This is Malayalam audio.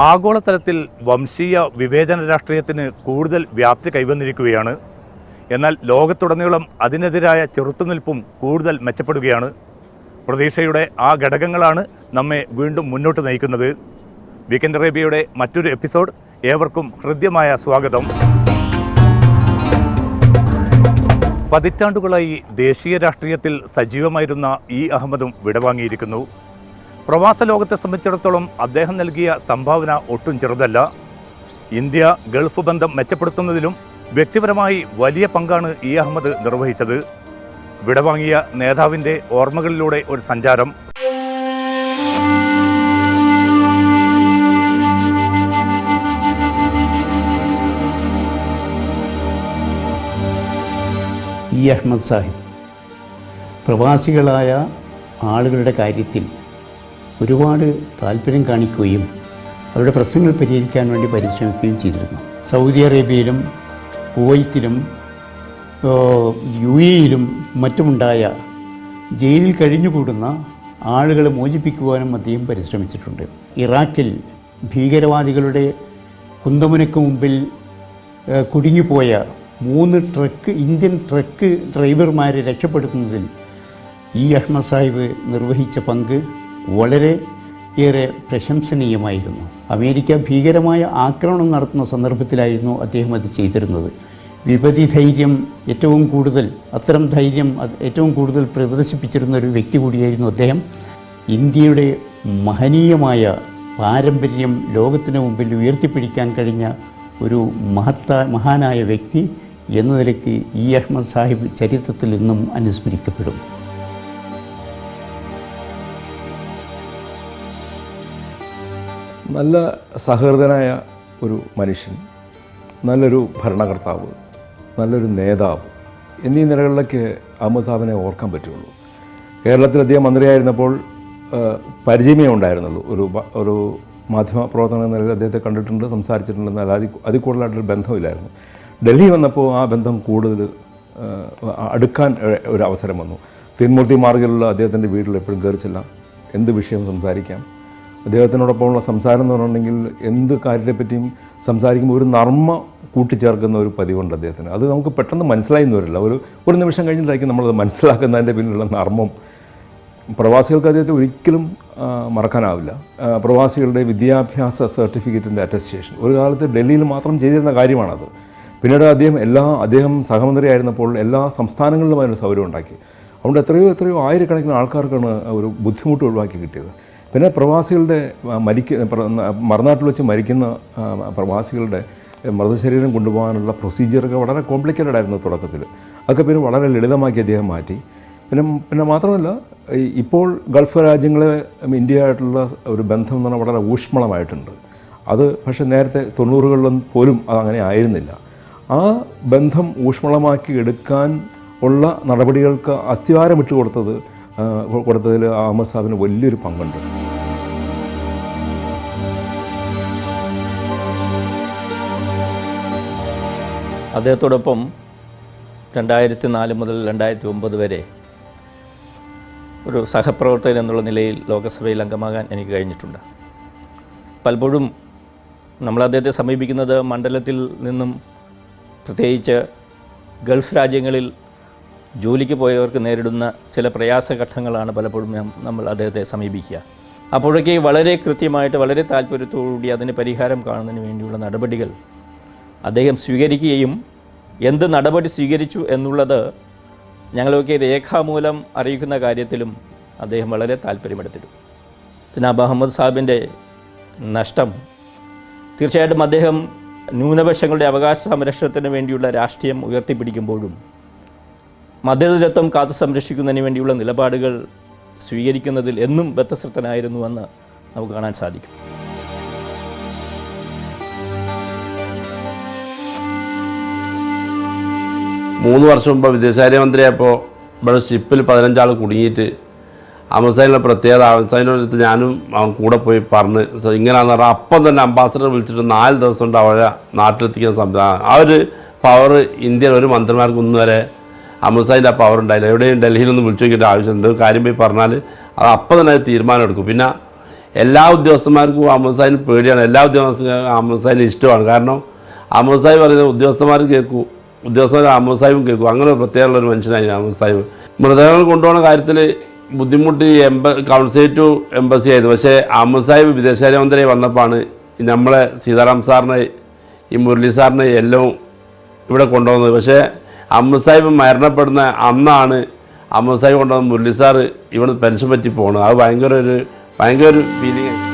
ആഗോളതലത്തിൽ വംശീയ വിവേചന രാഷ്ട്രീയത്തിന് കൂടുതൽ വ്യാപ്തി കൈവന്നിരിക്കുകയാണ്. എന്നാൽ ലോകത്തുടനീളം അതിനെതിരായ ചെറുത്തുനിൽപ്പും കൂടുതൽ മെച്ചപ്പെടുകയാണ്. പ്രതീക്ഷയുടെ ആ ഘടകങ്ങളാണ് നമ്മെ വീണ്ടും മുന്നോട്ട് നയിക്കുന്നത്. വീക്കെൻഡ് അറേബ്യയുടെ മറ്റൊരു എപ്പിസോഡ് ഏവർക്കും ഹൃദ്യമായ സ്വാഗതം. പതിറ്റാണ്ടുകളായി ദേശീയ രാഷ്ട്രീയത്തിൽ സജീവമായിരുന്ന ഇ അഹമ്മദും വിടവാങ്ങിയിരിക്കുന്നു. പ്രവാസ ലോകത്തെ സംബന്ധിച്ചിടത്തോളം അദ്ദേഹം നൽകിയ സംഭാവന ഒട്ടും ചെറുതല്ല. ഇന്ത്യ ഗൾഫ് ബന്ധം മെച്ചപ്പെടുത്തുന്നതിലും വ്യക്തിപരമായി വലിയ പങ്കാണ് ഇ അഹമ്മദ് നിർവഹിച്ചത്. വിടവാങ്ങിയ നേതാവിൻ്റെ ഓർമ്മകളിലൂടെ ഒരു സഞ്ചാരം. ഇ അഹമ്മദ് സാഹിബ് പ്രവാസികളായ ആളുകളുടെ കാര്യത്തിൽ ഒരുപാട് താല്പര്യം കാണിക്കുകയും അവരുടെ പ്രശ്നങ്ങൾ പരിഹരിക്കാൻ വേണ്ടി പരിശ്രമിക്കുകയും ചെയ്തിരുന്നു. സൗദി അറേബ്യയിലും കുവൈത്തിലും UAE-യിലും മറ്റുമുണ്ടായ ജയിലിൽ കഴിഞ്ഞുകൂടുന്ന ആളുകളെ മോചിപ്പിക്കുവാനും അദ്ദേഹം പരിശ്രമിച്ചിട്ടുണ്ട്. ഇറാഖിൽ ഭീകരവാദികളുടെ കുന്തമുനയ്ക്ക് മുമ്പിൽ കുടുങ്ങിപ്പോയ 3 ഇന്ത്യൻ ട്രക്ക് ഡ്രൈവർമാരെ രക്ഷപ്പെടുത്തുന്നതിൽ ഇ അഹമ്മദ് സാഹിബ് നിർവഹിച്ച പങ്ക് വളരെ ഏറെ പ്രശംസനീയമായിരുന്നു. അമേരിക്ക ഭീകരമായ ആക്രമണം നടത്തുന്ന സന്ദർഭത്തിലായിരുന്നു അദ്ദേഹം അത് ചെയ്തിരുന്നത്. വിപതി ധൈര്യം ഏറ്റവും കൂടുതൽ പ്രദർശിപ്പിച്ചിരുന്ന ഒരു വ്യക്തി കൂടിയായിരുന്നു അദ്ദേഹം. ഇന്ത്യയുടെ മഹനീയമായ പാരമ്പര്യം ലോകത്തിന് മുമ്പിൽ ഉയർത്തിപ്പിടിക്കാൻ കഴിഞ്ഞ ഒരു മഹാനായ വ്യക്തി എന്ന നിലയ്ക്ക് ഇ അഹമ്മദ് സാഹിബ് ചരിത്രത്തിൽ ഇന്നും അനുസ്മരിക്കപ്പെടും. നല്ല സഹൃദയനായ ഒരു മനുഷ്യൻ, നല്ലൊരു ഭരണകർത്താവ്, നല്ലൊരു നേതാവ് എന്നീ നിലകളിലേക്ക് അഹമ്മദ് സാഹിബിനെ ഓർക്കാൻ പറ്റുള്ളൂ. കേരളത്തിൽ അദ്ദേഹം മന്ത്രിയായിരുന്നപ്പോൾ പരിചയമേ ഉണ്ടായിരുന്നുള്ളൂ. ഒരു മാധ്യമ പ്രവർത്തന നിലയിൽ അദ്ദേഹത്തെ കണ്ടിട്ടുണ്ട്, സംസാരിച്ചിട്ടുണ്ട്. എന്നാൽ അതിൽ കൂടുതലായിട്ടൊരു ബന്ധമില്ലായിരുന്നു. ഡൽഹി വന്നപ്പോൾ ആ ബന്ധം കൂടുതൽ അടുക്കാൻ ഒരു അവസരം വന്നു. തിരുമൂർത്തി മാർഗിലുള്ള അദ്ദേഹത്തിൻ്റെ വീട്ടിൽ എപ്പോഴും കയറി ചെല്ലാം, എന്ത് വിഷയം സംസാരിക്കാം. അദ്ദേഹത്തിനോടൊപ്പമുള്ള സംസാരം എന്ന് പറഞ്ഞിട്ടുണ്ടെങ്കിൽ എന്ത് കാര്യത്തെപ്പറ്റിയും സംസാരിക്കുമ്പോൾ ഒരു നർമ്മ കൂട്ടിച്ചേർക്കുന്ന ഒരു പതിവുണ്ട് അദ്ദേഹത്തിന്. അത് നമുക്ക് പെട്ടെന്ന് മനസ്സിലായെന്ന് വരില്ല. ഒരു നിമിഷം കഴിഞ്ഞിട്ടായിരിക്കും നമ്മളത് മനസ്സിലാക്കുന്നതിൻ്റെ പിന്നിലുള്ള നർമ്മം. പ്രവാസികൾക്ക് അദ്ദേഹത്തെ ഒരിക്കലും മറക്കാനാവില്ല. പ്രവാസികളുടെ വിദ്യാഭ്യാസ സർട്ടിഫിക്കറ്റിൻ്റെ അറ്റസ്റ്റേഷൻ ഒരു കാലത്ത് ഡൽഹിയിൽ മാത്രം ചെയ്തിരുന്ന കാര്യമാണത്. പിന്നീട് അദ്ദേഹം സഹമന്ത്രിയായിരുന്നപ്പോൾ എല്ലാ സംസ്ഥാനങ്ങളിലും അതിന് സൗകര്യം ഉണ്ടാക്കി. അതുകൊണ്ട് എത്രയോ ആയിരക്കണക്കിന് ആൾക്കാർക്കാണ് ഒരു ബുദ്ധിമുട്ട് ഒഴിവാക്കി കിട്ടിയത്. പിന്നെ പ്രവാസികളുടെ മറുനാട്ടിൽ വെച്ച് മരിക്കുന്ന പ്രവാസികളുടെ മൃതശരീരം കൊണ്ടുപോകാനുള്ള പ്രൊസീജിയറൊക്കെ വളരെ കോംപ്ലിക്കേറ്റഡ് ആയിരുന്നു തുടക്കത്തിൽ. അതൊക്കെ പിന്നെ വളരെ ലളിതമാക്കി അദ്ദേഹം മാറ്റി. പിന്നെ മാത്രമല്ല, ഇപ്പോൾ ഗൾഫ് രാജ്യങ്ങളെ ഇന്ത്യയായിട്ടുള്ള ഒരു ബന്ധം എന്ന് പറഞ്ഞാൽ വളരെ ഊഷ്മളമായിട്ടുണ്ട്. അത് പക്ഷേ നേരത്തെ 90കളിലും പോലും അതങ്ങനെ ആയിരുന്നില്ല. ആ ബന്ധം ഊഷ്മളമാക്കി എടുക്കാൻ ഉള്ള നടപടികൾക്ക് അസ്ഥിവാരമിട്ട് കൊടുത്തതിൽ അഹമ്മദ് സാഹിബിന് വലിയൊരു പങ്കുണ്ട്. അദ്ദേഹത്തോടൊപ്പം 2004 മുതൽ 2009 വരെ ഒരു സഹപ്രവർത്തകൻ എന്നുള്ള നിലയിൽ ലോകസഭയിൽ അംഗമാകാൻ എനിക്ക് കഴിഞ്ഞിട്ടുണ്ട്. പലപ്പോഴും നമ്മൾ അദ്ദേഹത്തെ സമീപിക്കുന്നത് മണ്ഡലത്തിൽ നിന്നും, പ്രത്യേകിച്ച് ഗൾഫ് രാജ്യങ്ങളിൽ ജോലിക്ക് പോയവർക്ക് നേരിടുന്ന ചില പ്രയാസഘട്ടങ്ങളാണ് പലപ്പോഴും നമ്മൾ അദ്ദേഹത്തെ സമീപിക്കുക. അപ്പോഴേക്ക് വളരെ കൃത്യമായിട്ട്, വളരെ താല്പര്യത്തോടുകൂടി അതിന് പരിഹാരം കാണുന്നതിന് വേണ്ടിയുള്ള നടപടികൾ അദ്ദേഹം സ്വീകരിക്കുകയും എന്ത് നടപടി സ്വീകരിച്ചു എന്നുള്ളത് ഞങ്ങളൊക്കെ രേഖാമൂലം അറിയിക്കുന്ന കാര്യത്തിലും അദ്ദേഹം വളരെ താല്പര്യമെടുത്തിരുന്നു. ജനാബ് അഹമ്മദ് സാഹിബിൻ്റെ നഷ്ടം തീർച്ചയായിട്ടും അദ്ദേഹം ന്യൂനപക്ഷങ്ങളുടെ അവകാശ സംരക്ഷണത്തിന് വേണ്ടിയുള്ള രാഷ്ട്രീയം ഉയർത്തിപ്പിടിക്കുമ്പോഴും മതേതരത്വം കാത്തു സംരക്ഷിക്കുന്നതിന് വേണ്ടിയുള്ള നിലപാടുകൾ സ്വീകരിക്കുന്നതിൽ എന്നും ബദ്ധശ്രദ്ധനായിരുന്നുവെന്ന് നമുക്ക് കാണാൻ സാധിക്കും. മൂന്ന് വർഷം മുമ്പ് വിദേശകാര്യമന്ത്രിയായപ്പോൾ ഇവിടെ ഷിപ്പിൽ 15 ആൾ കുടുങ്ങിയിട്ട് അഹമ്മദ് സാഹിബിൻ്റെ പ്രത്യേകത, അഹമ്മദ് സാഹിബിൻ്റെ അടുത്ത് ഞാനും അവൻ കൂടെ പോയി പറഞ്ഞ് ഇങ്ങനെയാണെന്ന് പറഞ്ഞാൽ അപ്പം തന്നെ അംബാസഡർ വിളിച്ചിട്ട് 4 ദിവസം കൊണ്ട് അവരെ നാട്ടിലെത്തിക്കുന്ന സംവിധാനം. ആ ഒരു പവർ ഇന്ത്യയിൽ ഒരു മന്ത്രിമാർക്കൊന്നും വരെ അഹമ്മദ് സാഹിബിൻ്റെ ആ പവർ ഉണ്ടായില്ല. എവിടെയും ഡൽഹിയിലൊന്നും വിളിച്ചു നോക്കിയിട്ട് ആവശ്യം എന്തെങ്കിലും കാര്യം പോയി പറഞ്ഞാൽ അത് അപ്പം തന്നെ തീരുമാനം എടുക്കും. പിന്നെ എല്ലാ ഉദ്യോഗസ്ഥന്മാർക്കും അഹമ്മദ് സാഹിബിന് പേടിയാണ്, എല്ലാ ഉദ്യോഗസ്ഥർക്കും അഹമ്മദ് സാഹിബിന് ഇഷ്ടമാണ്. കാരണം അഹമ്മദ് സാഹിബ് പറയുന്നത് ഉദ്യോഗസ്ഥന്മാർ കേൾക്കൂ, ഉദ്യോഗസ്ഥർ അഹമ്മദ് സാഹിബും കേൾക്കും. അങ്ങനെ ഒരു പ്രത്യേകമുള്ളൊരു മനുഷ്യനായിരുന്നു അഹമ്മദ് സാഹിബ്. മൃതദേഹങ്ങൾ കൊണ്ടുപോകുന്ന കാര്യത്തിൽ ബുദ്ധിമുട്ട് കൗൺസിൽ ടു എംബസി ആയിരുന്നു. പക്ഷേ അഹമ്മദ് സാഹിബ് വിദേശകാര്യമന്ത്രി വന്നപ്പോഴാണ് നമ്മളെ സീതാറാം സാറിനെ ഈ മുരളി സാറിനെ എല്ലാം ഇവിടെ കൊണ്ടുവന്നത്. പക്ഷേ അഹമ്മദ് സാഹിബ് മരണപ്പെടുന്ന അന്നാണ് അഹമ്മദ് സാഹിബ് കൊണ്ടുവന്ന മുരളി സാറ് ഇവിടെ പെൻഷൻ പറ്റി പോകുന്നത്. അത് ഭയങ്കര ഒരു ഫീലിംഗ്.